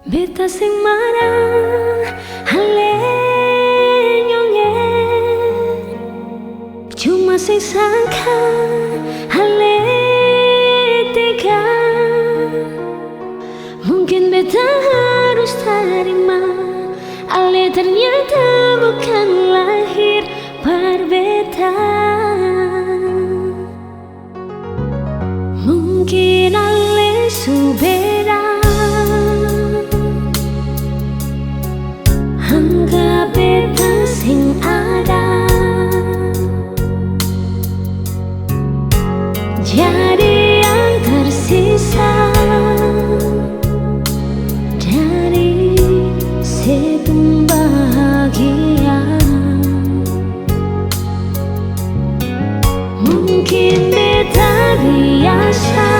Beta sing marah hale nyongen, cuma sing sangka hale tega. Mungkin beta harus terima, ale ternyata bukan lahir berbeda. Mungkin ale subera anggap beta sing ada, jadi yang tersisa dari setum bahagia. Mungkin beta biasa,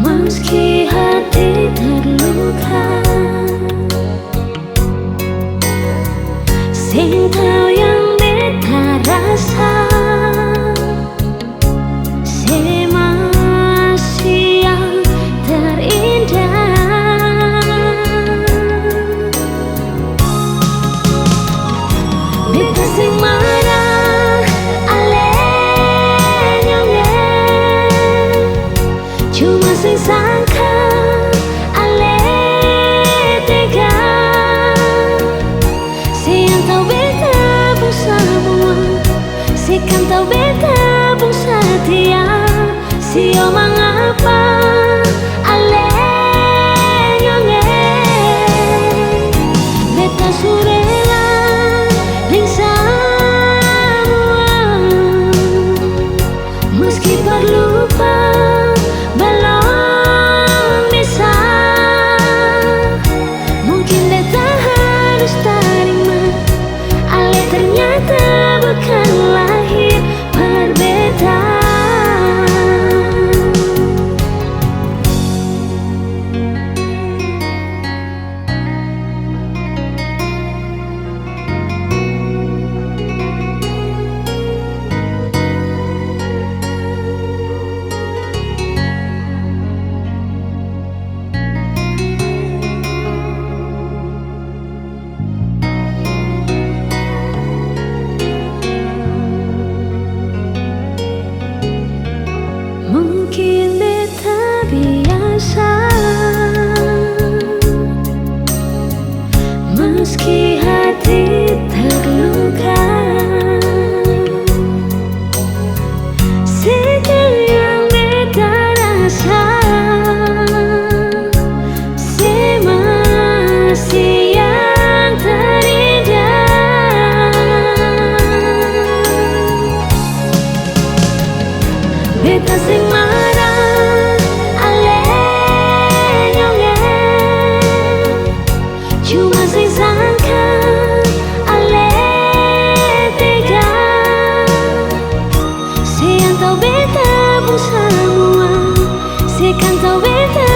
meski hati terluka. Sing tahu yang beta rasa, se masih yang terindah. Beta sing marah ale nyongen, cuma sing sangka ale tega. Si yang tahu beta pun semua, si kan tahu beta pun setia. Si omong apa ale nyongen, beta surela ning semua, meski berlupa belum bisa. Mungkin beta harus terima, ale ternyata bukan lahir berbeda. Mungkin beta biasa, meski hati terluka. Segala yang beta rasa, se masih yang terindah. Beta sing marah ale nyongen, cuma sing sangka ale tega. Si yang tahu beta pun semua, si kan tahu beta